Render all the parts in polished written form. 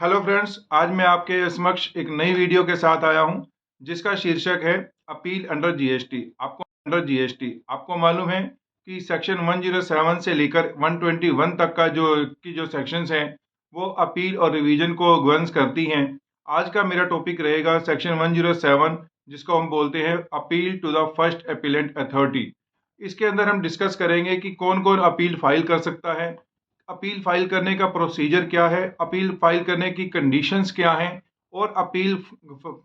Hello friends, आज मैं आपके समक्ष एक नई वीडियो के साथ आया हूं जिसका शीर्षक है अपील अंडर जीएसटी। आपको मालूम है कि सेक्शन 107 से लेकर 121 तक का जो सेक्शंस हैं वो अपील और रिवीजन को गवर्न करती हैं। आज का मेरा टॉपिक रहेगा सेक्शन 107, जिसको हम बोलते हैं appeal to the first appellant authority. इसके अंदर हम डिस्कस करेंगे कि कौन कौन अपील फाइल कर सकता है, अपील फाइल करने का प्रोसीजर क्या है, अपील फाइल करने की कंडीशंस क्या हैं, और अपील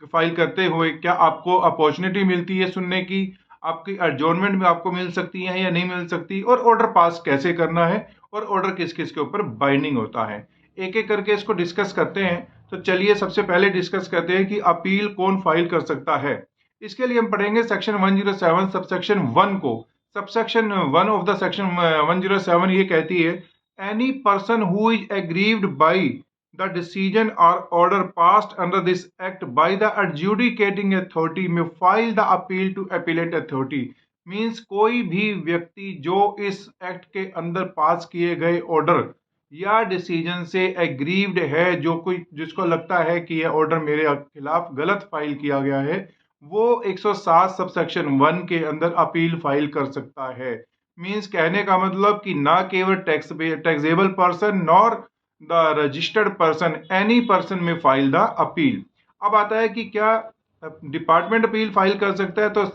फाइल करते हुए क्या आपको अपॉर्चुनिटी मिलती है सुनने की, आपकी एडजॉर्नमेंट में आपको मिल सकती है या नहीं मिल सकती, और ऑर्डर पास कैसे करना है, और ऑर्डर किस किस के ऊपर बाइंडिंग होता है। एक एक करके इसको डिस्कस करते हैं। तो चलिए सबसे पहले डिस्कस करते हैं कि अपील कौन फाइल कर सकता है। इसके लिए हम पढ़ेंगे सेक्शन 107 सबसेक्शन 1 को। सबसेक्शन 1 ऑफ द सेक्शन 107 ये कहती है, any person who is aggrieved by the decision or order passed under this act by the adjudicating authority may file the appeal to appellate authority। Means कोई भी व्यक्ति जो इस act के अंदर पास किए गए ऑर्डर या डिसीजन से एग्रीव्ड है, जो कोई जिसको लगता है कि यह ऑर्डर मेरे खिलाफ गलत फाइल किया गया है, वो 107 सबसेक्शन 1 के अंदर अपील फाइल कर सकता है। मीन्स कहने का मतलब कि ना केवल taxable person nor the registered person, any person में फाइल द अपील। अब आता है कि क्या डिपार्टमेंट अपील फाइल कर सकता है। तो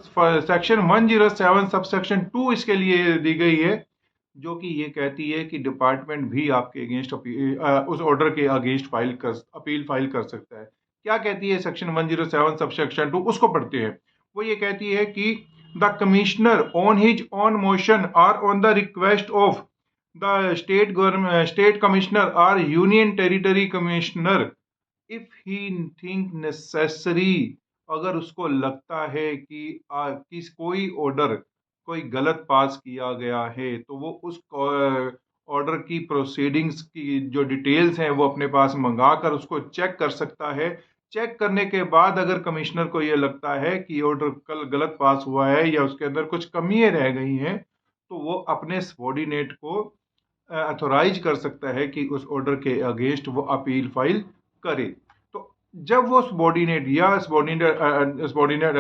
सेक्शन 107 सबसेक्शन 2 इसके लिए दी गई है, जो कि ये कहती है कि डिपार्टमेंट भी आपके अगेंस्ट उस ऑर्डर के अगेंस्ट अपील फाइल कर सकता है। क्या कहती है सेक्शन 107 सबसेक्शन 2, उसको पढ़ते हैं। वो ये कहती है कि the commissioner on his own motion or on the request of the state commissioner or union territory commissioner if he think necessary, अगर उसको लगता है कि किस कोई ऑर्डर कोई गलत पास किया गया है, तो वो उस ऑर्डर की प्रोसीडिंग्स की जो डिटेल्स हैं वो अपने पास मंगा कर उसको चेक कर सकता है। चेक करने के बाद अगर कमिश्नर को ये लगता है कि ऑर्डर कल गलत पास हुआ है या उसके अंदर कुछ कमियां रह गई हैं, तो वो अपने सबॉर्डिनेट को अथोराइज कर सकता है कि उस ऑर्डर के अगेंस्ट वो अपील फाइल करे। तो जब वो subordinate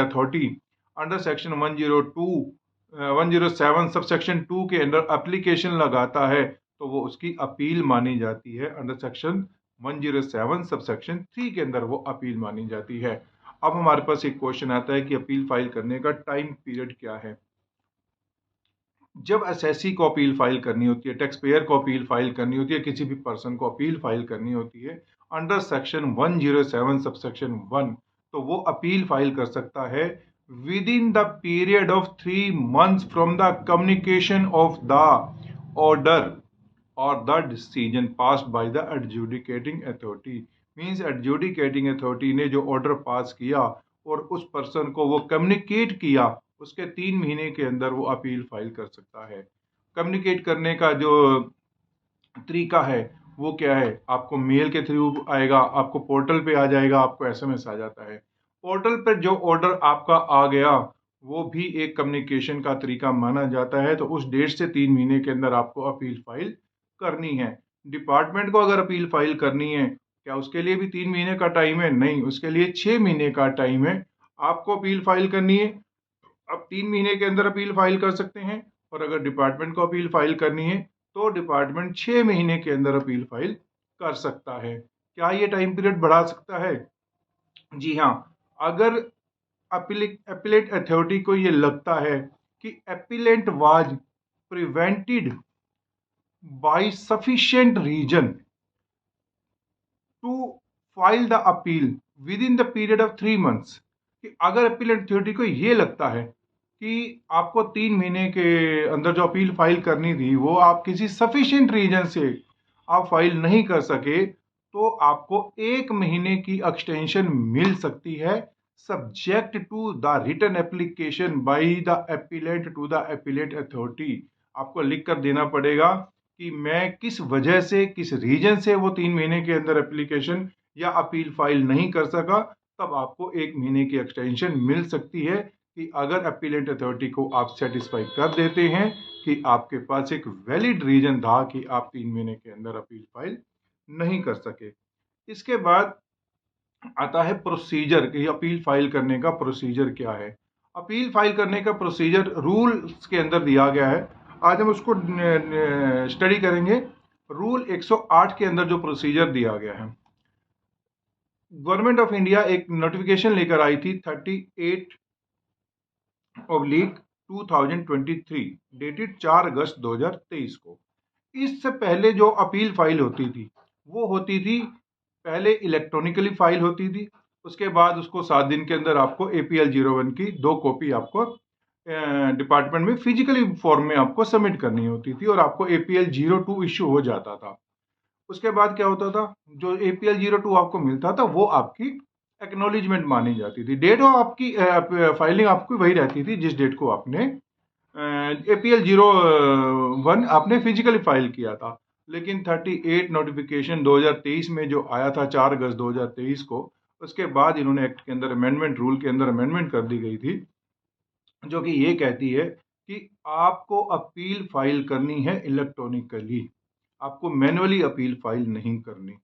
authority under section 107 sub section 2 के अंदर एप्लीकेशन लगाता है, तो वो उसकी अपील मानी जाती है। अंडर सेक्शन 107 सब सेक्शन 3 के अंदर वो अपील मानी जाती है। अब हमारे पास एक क्वेश्चन आता है कि अपील फाइल करने का टाइम पीरियड क्या है। जब एसएससी को अपील फाइल करनी होती है, टैक्स पेयर को अपील फाइल करनी होती है, किसी भी पर्सन को अपील फाइल करनी होती है अंडर सेक्शन 107 सबसेक्शन 1, तो वो अपील फाइल कर सकता है within the period of 3 months from the communication of the order और the decision passed by the adjudicating authority. Means adjudicating authority ने जो ऑर्डर पास किया और उस पर्सन को वो कम्युनिकेट किया, उसके 3 महीने के अंदर वो अपील फाइल कर सकता है। कम्युनिकेट करने का जो तरीका है वो क्या है, आपको मेल के थ्रू आएगा, आपको पोर्टल पे आ जाएगा, आपको एसएमएस आ जाता है। पोर्टल पर जो ऑर्डर आपका आ गया वो भी एक कम्युनिकेशन का तरीका माना जाता है। तो उस डेट से 3 महीने के अंदर आपको अपील फाइल करनी है। डिपार्टमेंट को अगर अपील फाइल करनी है, क्या उसके लिए भी 3 महीने का टाइम है? नहीं, उसके लिए 6 महीने का टाइम है। आपको अपील फाइल करनी है, अब 3 महीने के अंदर अपील फाइल कर सकते हैं। और अगर डिपार्टमेंट को अपील फाइल करनी है तो डिपार्टमेंट 6 महीने के अंदर अपील फाइल कर सकता है। क्या ये टाइम पीरियड बढ़ा सकता है? जी हाँ। अगर अपीलेट अथॉरिटी को ये लगता है कि appellant was prevented by sufficient reason to file the appeal within the period of 3 months, कि अगर अपीलेट अथॉरिटी को ये लगता है कि आपको 3 महीने के अंदर जो अपील फाइल करनी थी वो आप किसी सफिशिएंट रीजन से आप फाइल नहीं कर सके, तो आपको 1 महीने की एक्सटेंशन मिल सकती है, subject to the written application by the appellant to the appellate authority. आपको लिख कर देना पड़ेगा कि मैं किस वजह से, किस रीजन से वो 3 महीने के अंदर एप्लीकेशन या अपील फाइल नहीं कर सका, तब आपको 1 महीने की एक्सटेंशन मिल सकती है। कि अगर अपीलेट अथॉरिटी को आप सेटिस्फाई कर देते हैं कि आपके पास एक वैलिड रीजन था कि आप 3 महीने के अंदर अपील फाइल नहीं कर सके। इसके बाद आता है प्रोसीजर कि अपील फाइल करने का प्रोसीजर क्या है। अपील फाइल करने का प्रोसीजर रूल्स के अंदर दिया गया है। आज हम उसको स्टडी करेंगे। रूल 108 के अंदर जो प्रोसीजर दिया गया है, गवर्नमेंट ऑफ इंडिया एक नोटिफिकेशन लेकर आई थी 38/2023 डेटेड 4 अगस्त 2023 को। इससे पहले जो अपील फाइल होती थी वो होती थी, पहले इलेक्ट्रॉनिकली फाइल होती थी, उसके बाद उसको 7 दिन के अंदर आपको APL 01 की 2 कॉपी आपको डिपार्टमेंट में फिजिकली फॉर्म में आपको सबमिट करनी होती थी और आपको APL 02 इश्यू हो जाता था। उसके बाद क्या होता था, जो APL 02 आपको मिलता था वो आपकी एक्नॉलेजमेंट मानी जाती थी। डेट ऑफ आपकी फाइलिंग आपकी वही रहती थी जिस डेट को आपने APL 01 आपने फिजिकली फाइल किया था। लेकिन 38 नोटिफिकेशन 2023 में जो आया था 4 अगस्त 2023 को, उसके बाद इन्होंने एक्ट के अंदर अमेंडमेंट, रूल के अंदर अमेंडमेंट कर दी गई थी, जो कि ये कहती है कि आपको अपील फाइल करनी है इलेक्ट्रॉनिकली, आपको मैनुअली अपील फाइल नहीं करनी,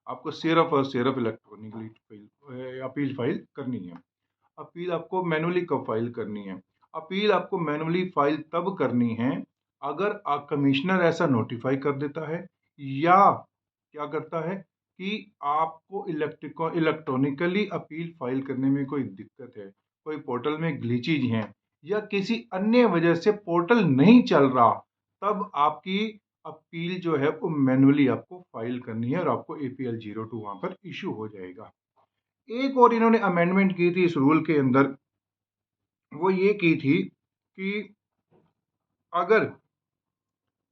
आपको सिर्फ और सिर्फ इलेक्ट्रॉनिकली अपील फाइल करनी है। अपील आपको मैनुअली कब फाइल करनी है? अपील आपको मैनुअली फाइल तब करनी है अगर कमिश्नर ऐसा नोटिफाई कर देता है, या क्या करता है कि आपको इलेक्ट्रॉनिकली अपील फाइल करने में कोई दिक्कत है, कोई पोर्टल में ग्लिचेज हैं, या किसी अन्य वजह से पोर्टल नहीं चल रहा, तब आपकी अपील जो है वो मैनुअली आपको फाइल करनी है और आपको APL 02 वहां पर इशू हो जाएगा। एक और इन्होंने अमेंडमेंट की थी इस रूल के अंदर, वो ये की थी कि अगर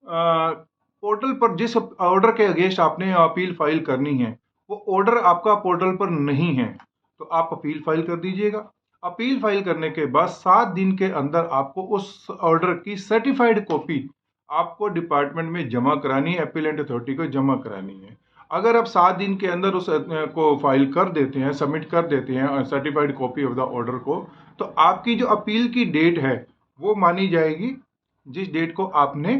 पोर्टल पर जिस ऑर्डर के अगेंस्ट आपने अपील फाइल करनी है वो ऑर्डर आपका पोर्टल पर नहीं है, तो आप अपील फाइल कर दीजिएगा। अपील फाइल करने के बाद 7 दिन के अंदर आपको उस ऑर्डर की सर्टिफाइड कॉपी आपको डिपार्टमेंट में जमा करानी है, अपीलेंट अथॉरिटी को जमा करानी है। अगर आप 7 दिन के अंदर उस को फाइल कर देते हैं, सबमिट कर देते हैं certified copy of the order को, तो आपकी जो अपील की डेट है वो मानी जाएगी जिस डेट को आपने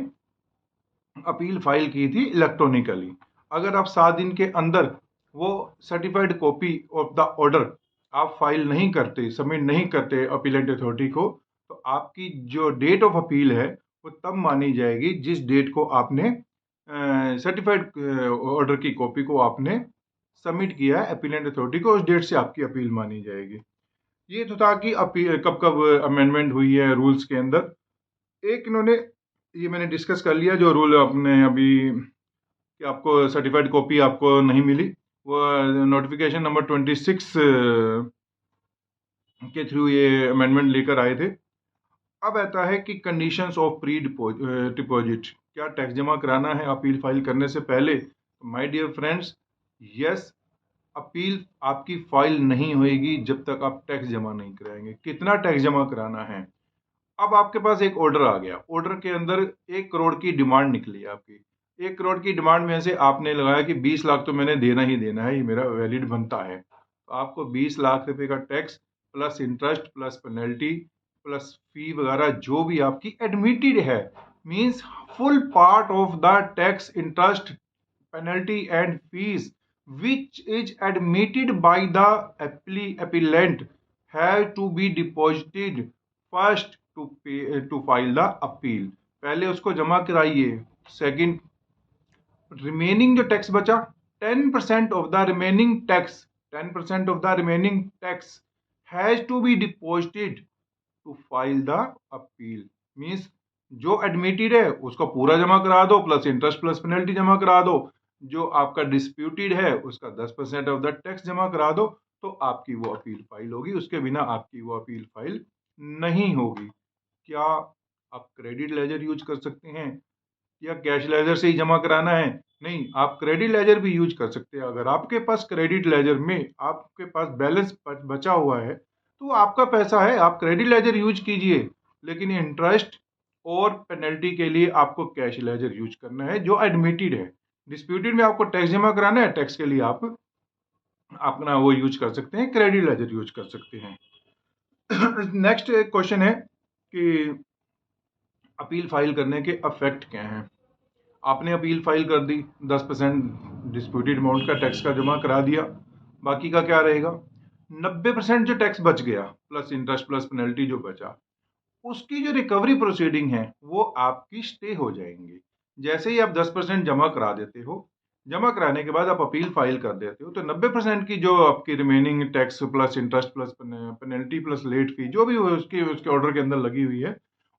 अपील फाइल की थी इलेक्ट्रॉनिकली। अगर आप 7 दिन के अंदर वो certified copy of the order आप फाइल नहीं करते, सबमिट नहीं करते अपीलेंट अथॉरिटी को, तो आपकी जो डेट ऑफ अपील है वो तब मानी जाएगी जिस डेट को आपने सर्टिफाइड ऑर्डर की कॉपी को आपने सबमिट किया है अपीलेंट अथॉरिटी को, उस डेट से आपकी अपील मानी जाएगी। ये तो था कि अपील कब कब अमेंडमेंट हुई है रूल्स के अंदर। एक इन्होंने, ये मैंने डिस्कस कर लिया जो रूल आपने अभी कि आपको सर्टिफाइड कॉपी आपको नहीं मिली, वो नोटिफिकेशन नंबर 26 के थ्रू ये अमेंडमेंट लेकर आए थे। अब आता है कि कंडीशंस ऑफ प्री डिपॉजिट, क्या टैक्स जमा कराना है अपील फाइल करने से पहले? My dear friends, yes, appeal आपकी फाइल नहीं होएगी जब तक आप टैक्स जमा नहीं कराएंगे। कितना टैक्स जमा कराना है? अब आपके पास एक ऑर्डर आ गया, ऑर्डर के अंदर 1 करोड़ की डिमांड निकली आपकी। 1 करोड़ की डिमांड में से आपने लगाया कि 20 लाख तो मैंने देना ही देना है, ये मेरा वैलिड बनता है, तो आपको 20 लाख रुपए का tax plus interest plus penalty plus fee वगैरह जो भी आपकी एडमिटेड है, means full part of the tax, interest, penalty and fees which is admitted by the appellant have to be deposited first to file the appeal। पहले उसको जमा कराइए। Second, remaining जो टैक्स बचा 10% of the remaining tax, 10% of the remaining tax has to be deposited to file the appeal. Means जो admitted है उसको पूरा जमा करा दो, प्लस इंटरेस्ट प्लस पेनल्टी जमा करा दो। जो आपका डिस्प्यूटेड है उसका 10% ऑफ द टैक्स जमा करा दो, तो आपकी वो अपील फाइल होगी। उसके बिना आपकी वो अपील फाइल नहीं होगी। क्या आप क्रेडिट लेजर यूज कर सकते हैं या कैश लेजर से ही जमा कराना है? नहीं, आप क्रेडिट लेजर भी यूज कर सकते हैं। अगर आपके पास क्रेडिट लेजर में आपके पास बैलेंस बचा हुआ है तो आपका पैसा है, आप क्रेडिट लेजर यूज कीजिए, लेकिन इंटरेस्ट और पेनल्टी के लिए आपको कैश लेजर यूज करना है जो एडमिटेड है। डिस्प्यूटेड में आपको टैक्स जमा कराना है, टैक्स के लिए आप अपना वो यूज कर सकते हैं, क्रेडिट लेजर यूज कर सकते हैं। नेक्स्ट क्वेश्चन है कि अपील फाइल करने के अफेक्ट क्या हैं। आपने अपील फाइल कर दी, 10% डिस्प्यूटेड अमाउंट का टैक्स का जमा करा दिया, बाकी का क्या रहेगा 90% जो टैक्स बच गया प्लस इंटरेस्ट प्लस पेनल्टी जो बचा, उसकी जो रिकवरी प्रोसीडिंग है वो आपकी स्टे हो जाएंगी। जैसे ही आप 10% जमा करा देते हो, जमा कराने के बाद आप अपील फाइल कर देते हो, तो 90% की जो आपकी remaining tax plus interest plus penalty plus late fee जो भी हो उसके उसके ऑर्डर के अंदर लगी हुई है,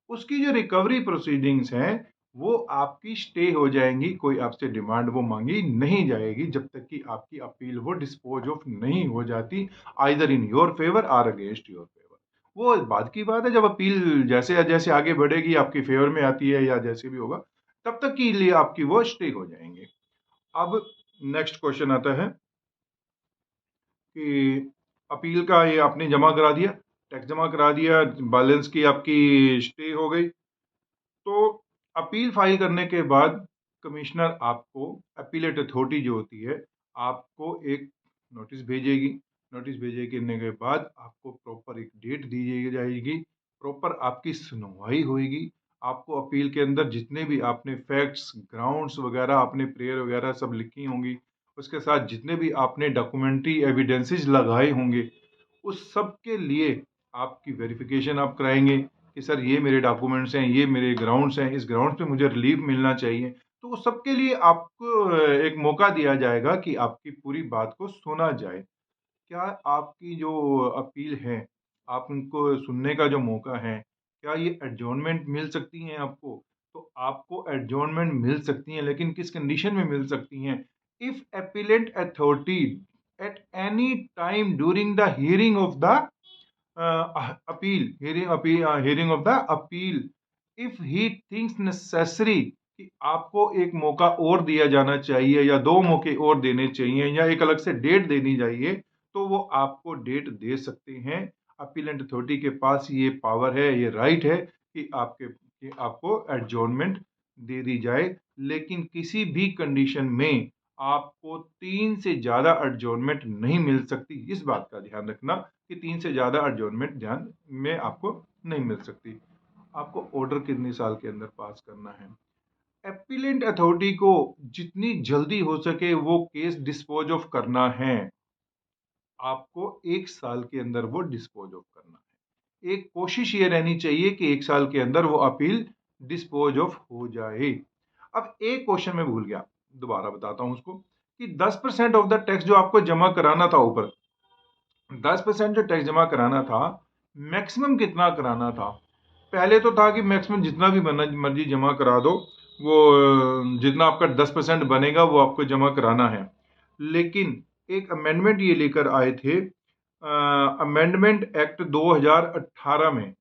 उसकी जो रिकवरी प्रोसीडिंग्स हैं वो आपकी स्टे हो जाएंगी। कोई आपसे डिमांड वो मांगी नहीं जाएगी जब तक कि आपकी अपील वो डिस्पोज ऑफ नहीं हो जाती, आइदर इन योर फेवर और अगेंस्ट योर फेवर। वो बाद की बात है, जब अपील जैसे जैसे आगे बढ़ेगी आपके फेवर में आती है या जैसे भी होगा, तब तक के लिए आपकी वो स्टे हो जाएंगे। अब नेक्स्ट क्वेश्चन आता है कि अपील का ये आपने जमा करा दिया, टैक्स जमा करा दिया, बैलेंस की आपकी स्टे हो गई, तो अपील फाइल करने के बाद कमिश्नर आपको अपीलेट अथॉरिटी जो होती है आपको एक नोटिस भेजेगी। नोटिस भेजने के बाद आपको प्रॉपर एक डेट दी जाएगी, प्रॉपर आपकी सुनवाई होगी। आपको अपील के अंदर जितने भी आपने फैक्ट्स ग्राउंड्स वगैरह आपने प्रेयर वगैरह सब लिखी होंगी, उसके साथ जितने भी आपने डॉक्यूमेंट्री एविडेंसेस लगाए होंगे, उस सब के लिए आपकी वेरिफिकेशन आप कराएंगे कि सर ये मेरे डॉक्यूमेंट्स हैं, ये मेरे ग्राउंड्स हैं, इस ग्राउंड पे मुझे रिलीफ मिलना चाहिए। तो उस सबके लिए आपको एक मौका दिया जाएगा कि आपकी पूरी बात को सुना जाए। क्या आपकी जो अपील है, आप उनको सुनने का जो मौका है, क्या ये एडजॉर्नमेंट मिल सकती हैं आपको? तो आपको एडजॉर्नमेंट मिल सकती हैं, लेकिन किस कंडीशन में मिल सकती हैं? If appellate authority at any time during the hearing of the hearing of the appeal, if he thinks necessary कि आपको एक मौका और दिया जाना चाहिए या 2 मौके और देने चाहिए या एक अलग से डेट देनी चाहिए, तो वो आपको डेट दे सकते हैं। अपीलेंट अथॉरिटी के पास ये पावर है, ये राइट है कि आपको एडजॉर्नमेंट दे दी जाए, लेकिन किसी भी कंडीशन में आपको 3 से ज़्यादा एडजॉर्नमेंट नहीं मिल सकती। इस बात का ध्यान रखना कि 3 से ज़्यादा एडजॉर्नमेंट ध्यान में आपको नहीं मिल सकती। आपको ऑर्डर कितने साल के अंदर पास करना है? अपीलेंट अथॉरिटी को जितनी जल्दी हो सके वो केस डिस्पोज ऑफ करना है। आपको 1 साल के अंदर वो डिस्पोज ऑफ करना है। एक कोशिश ये रहनी चाहिए कि 1 साल के अंदर वो अपील डिस्पोज ऑफ हो जाए। अब एक क्वेश्चन मैं भूल गया, दोबारा बताता हूं उसको, कि 10% ऑफ द टैक्स जो आपको जमा कराना था ऊपर, 10% जो टैक्स जमा कराना था, मैक्सिमम कितना कराना था? पहले तो था कि मैक्सिमम जितना भी मर्जी जमा करा दो, वो जितना आपका 10% बनेगा वो आपको जमा कराना है। लेकिन एक अमेंडमेंट ये लेकर आए थे, अमेंडमेंट एक्ट 2018 में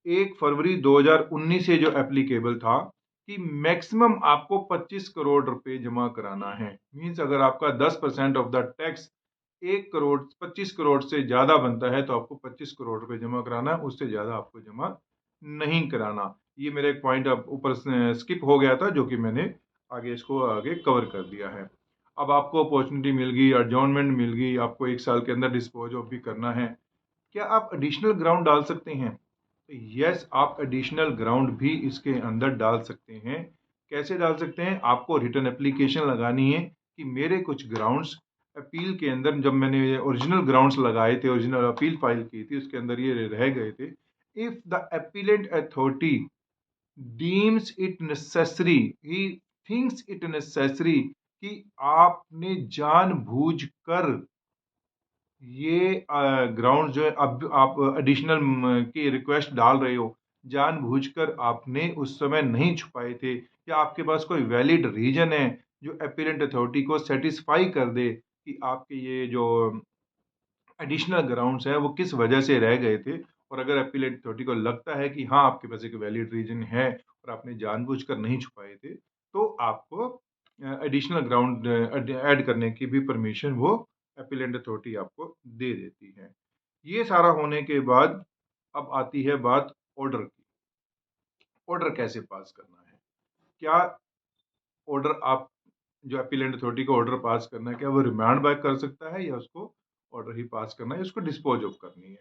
1 फरवरी 2019 से जो एप्लीकेबल था कि मैक्सिमम आपको 25 करोड़ रुपए जमा कराना है। मींस अगर आपका 10% of the tax 1 crore 25 crore से ज्यादा बनता है तो आपको 25 करोड़ रुपए जमा कराना है, उससे ज्यादा आपको जमा नहीं कराना। ये मेरा एक पॉइंट अब ऊपर स्किप हो गया था जो कि मैंने आगे इसको आगे कवर कर दिया है। अब आपको अपॉर्चुनिटी मिल गई, एडजॉर्नमेंट मिल गई, आपको 1 साल के अंदर डिस्पोज ऑफ भी करना है। क्या आप एडिशनल ग्राउंड डाल सकते हैं? यस, आप एडिशनल ग्राउंड भी इसके अंदर डाल सकते हैं। कैसे डाल सकते हैं? आपको रिटर्न एप्लीकेशन लगानी है कि मेरे कुछ ग्राउंड्स अपील के अंदर, जब मैंने ओरिजिनल ग्राउंड्स लगाए थे, ओरिजिनल अपील फाइल की थी, उसके अंदर ये रह गए थे। If the appellate authority deems it necessary, he thinks it necessary कि आपने जानबूझकर ये ग्राउंड जो है अब आप एडिशनल की रिक्वेस्ट डाल रहे हो, जानबूझकर आपने उस समय नहीं छुपाए थे, या आपके पास कोई वैलिड रीजन है जो अपीलेंट अथॉरिटी को सेटिस्फाई कर दे कि आपके ये जो एडिशनल ग्राउंड्स हैं वो किस वजह से रह गए थे, और अगर अपीलेंट अथॉरिटी को लगता है कि हाँ आपके पास एक वैलिड रीजन है और आपने जानबूझकर नहीं छुपाए थे, तो आपको एडिशनल ग्राउंड ऐड करने की भी परमिशन वो अपीलेंट अथॉरिटी आपको दे देती है। ये सारा होने के बाद अब आती है बात ऑर्डर की। ऑर्डर कैसे पास करना है? क्या ऑर्डर आप जो अपीलेंट अथॉरिटी को ऑर्डर पास करना है, क्या वो रिमांड बैक कर सकता है या उसको ऑर्डर ही पास करना है, उसको डिस्पोज ऑफ करनी है?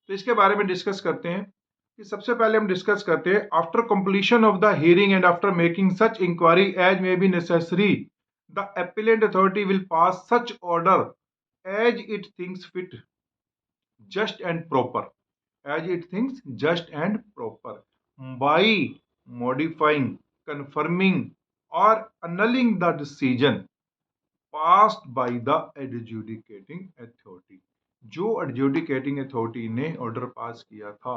तो इसके बारे में डिस्कस करते हैं। कि सबसे पहले हम डिस्कस करते हैं, after completion of the hearing and after making such inquiry as may be necessary the appellant authority will pass such order as it thinks fit, just and proper, as it thinks just and proper, by modifying, confirming or annulling the decision passed by the adjudicating authority. जो adjudicating authority ने order pass किया था,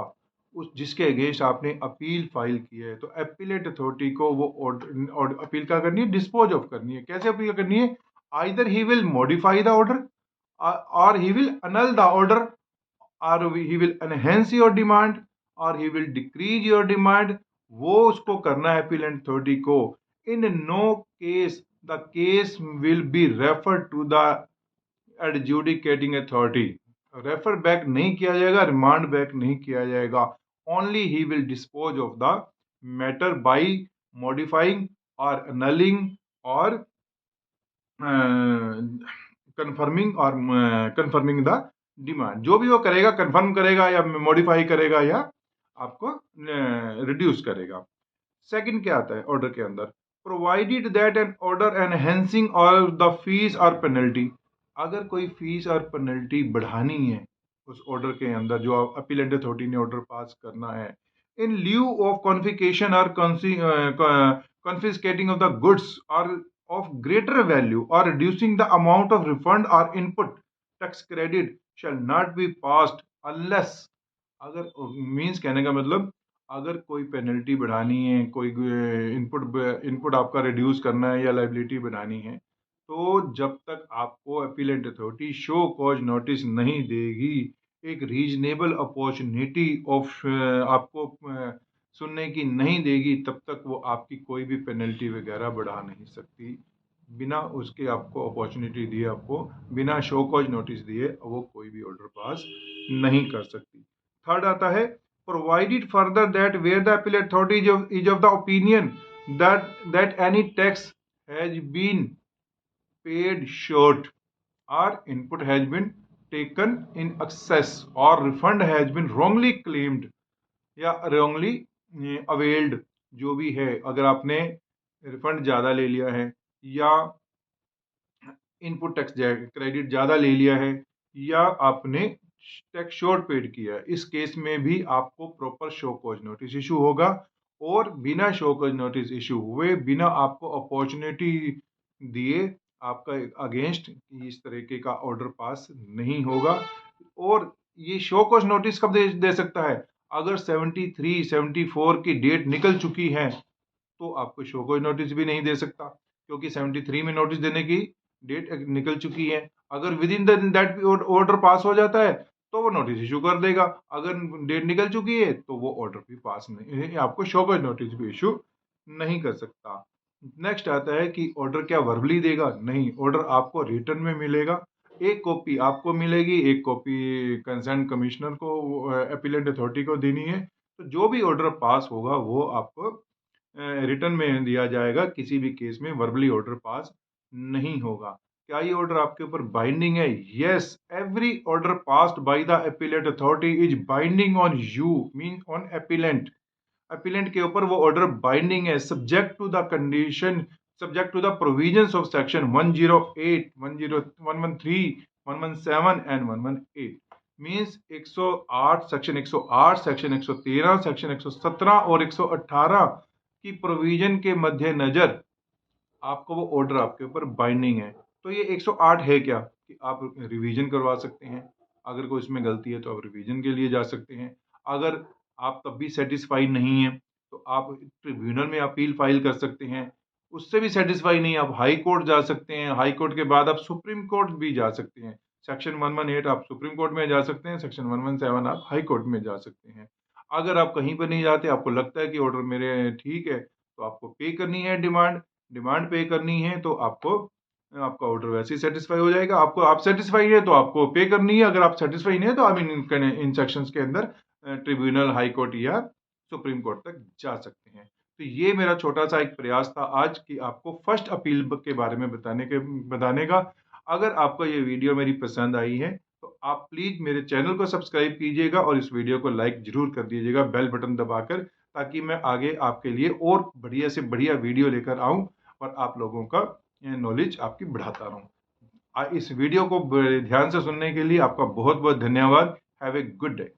उस जिसके against आपने appeal file की है, तो अपीलेट अथॉरिटी को वो ऑर्डर अपील क्या करनी है, डिस्पोज ऑफ करनी है. कैसे अपील करनी है? Either he will modify the order or he will annul the order, or he will enhance your demand, or he will decrease your demand. वो उसको करना है अपीलेंट अथॉरिटी को. In no case the case will be refer to the adjudicating authority. Refer back नहीं किया जाएगा, remand back नहीं किया जाएगा. Only he will dispose of the matter by modifying और annulling और कन्फर्मिंग और कन्फर्मिंग द डिमांड. जो भी वो करेगा, कन्फर्म करेगा या मॉडिफाई करेगा या आपको रिड्यूस करेगा. सेकंड क्या आता है ऑर्डर के अंदर? Provided that an order enhancing और द फीस और पेनल्टी. अगर कोई फीस और पेनल्टी बढ़ानी है उस ऑर्डर के अंदर, जो अपीलेंट अथॉरिटी ने ऑर्डर पास करना है, इन ल्यू ऑफ कॉन्फिकेशन और confiscating of the goods or of greater value or reducing the amount of refund or input tax credit shall not be passed unless, अगर means कहने का मतलब, अगर कोई पेनल्टी बढ़ानी है, कोई इनपुट आपका रिड्यूस करना है या लाइबिलिटी बढ़ानी है, तो जब तक आपको appellate authority show cause notice नहीं देगी, एक रीजनेबल अपॉर्चुनिटी ऑफ आपको सुनने की नहीं देगी, तब तक वो आपकी कोई भी पेनल्टी वगैरह बढ़ा नहीं सकती. बिना उसके आपको अपॉर्चुनिटी दिए, आपको बिना शो कॉज नोटिस दिए वो कोई भी ऑर्डर पास नहीं कर सकती. थर्ड आता है provided further that where the appeal authority is of the opinion that any tax has been paid short or input has been taken in excess or refund has been wrongly claimed या wrongly availed, जो भी है, अगर आपने refund ज़्यादा ले लिया है या इनपुट टैक्स क्रेडिट ज़्यादा ले लिया है या आपने टैक्स शॉर्ट पेड किया है, इस केस में भी आपको proper show cause notice issue होगा. और बिना शो कॉज नोटिस इशू हुए, बिना आपको अपॉर्चुनिटी दिए, आपका अगेंस्ट इस तरीके का ऑर्डर पास नहीं होगा. और ये शो कॉज नोटिस कब दे सकता है? अगर 73, 74 की डेट निकल चुकी है तो आपको शो कॉज नोटिस भी नहीं दे सकता, क्योंकि 73 में नोटिस देने की डेट निकल चुकी है. अगर with in that order pass हो जाता है तो वो नोटिस इशू कर देगा. अगर डेट निकल चुकी है तो वो ऑर्डर भी पास नहीं, आपको शो कॉज नोटिस भी इशू नहीं कर सकता. नेक्स्ट आता है कि ऑर्डर क्या वर्बली देगा? नहीं, ऑर्डर आपको रिटर्न में मिलेगा. एक कॉपी आपको मिलेगी, एक कॉपी कंसर्न कमिश्नर को, अपीलेंट अथॉरिटी को देनी है. तो जो भी ऑर्डर पास होगा वो आपको रिटर्न में दिया जाएगा. किसी भी केस में वर्बली ऑर्डर पास नहीं होगा. क्या ये ऑर्डर आपके ऊपर बाइंडिंग है? Yes, every order passed by the appellate authority is binding on you, mean on appellant. Appellant के ऊपर वो ऑर्डर बाइंडिंग है, subject to the condition, subject to the provisions of section 108, 113, 117 and 118. Means 108, section 108, section 113, section 117 और 118 की provision के मद्देनजर आपको वो ऑर्डर आपके ऊपर बाइंडिंग है. तो ये 108 है क्या कि आप रिवीजन करवा सकते हैं. अगर कोई इसमें गलती है तो आप रिवीजन के लिए जा सकते हैं. अगर आप तब भी सेटिस्फाई नहीं है तो आप ट्रिब्यूनल में अपील फाइल कर सकते हैं. उससे भी सेटिस्फाई नहीं, आप हाई कोर्ट जा सकते हैं. हाई कोर्ट के बाद आप सुप्रीम कोर्ट भी जा सकते हैं. सेक्शन 118 आप सुप्रीम कोर्ट में जा सकते हैं, सेक्शन 117 आप हाई कोर्ट में जा सकते हैं. अगर आप कहीं पर नहीं जाते, आपको लगता है कि ऑर्डर मेरे ठीक है, तो आपको पे करनी है डिमांड पे करनी है, तो आपको आपका ऑर्डर वैसे ही सेटिस्फाई हो जाएगा. आपको आप सेटिस्फाई है तो आपको पे करनी है. अगर आप सेटिस्फाई नहीं है तो आप इन सेक्शंस के अंदर ट्रिब्यूनल, हाई कोर्ट या सुप्रीम कोर्ट तक जा सकते हैं. तो ये मेरा छोटा सा एक प्रयास था आज कि आपको फर्स्ट अपील के बारे में बताने का. अगर आपको ये वीडियो मेरी पसंद आई है तो आप प्लीज मेरे चैनल को सब्सक्राइब कीजिएगा और इस वीडियो को लाइक जरूर कर दीजिएगा, बेल बटन दबाकर, ताकि मैं आगे आपके लिए और बढ़िया से बढ़िया वीडियो लेकर आऊं और आप लोगों का नॉलेज आपकी बढ़ाता रहूं। इस वीडियो को ध्यान से सुनने के लिए आपका बहुत बहुत धन्यवाद। Have a good day.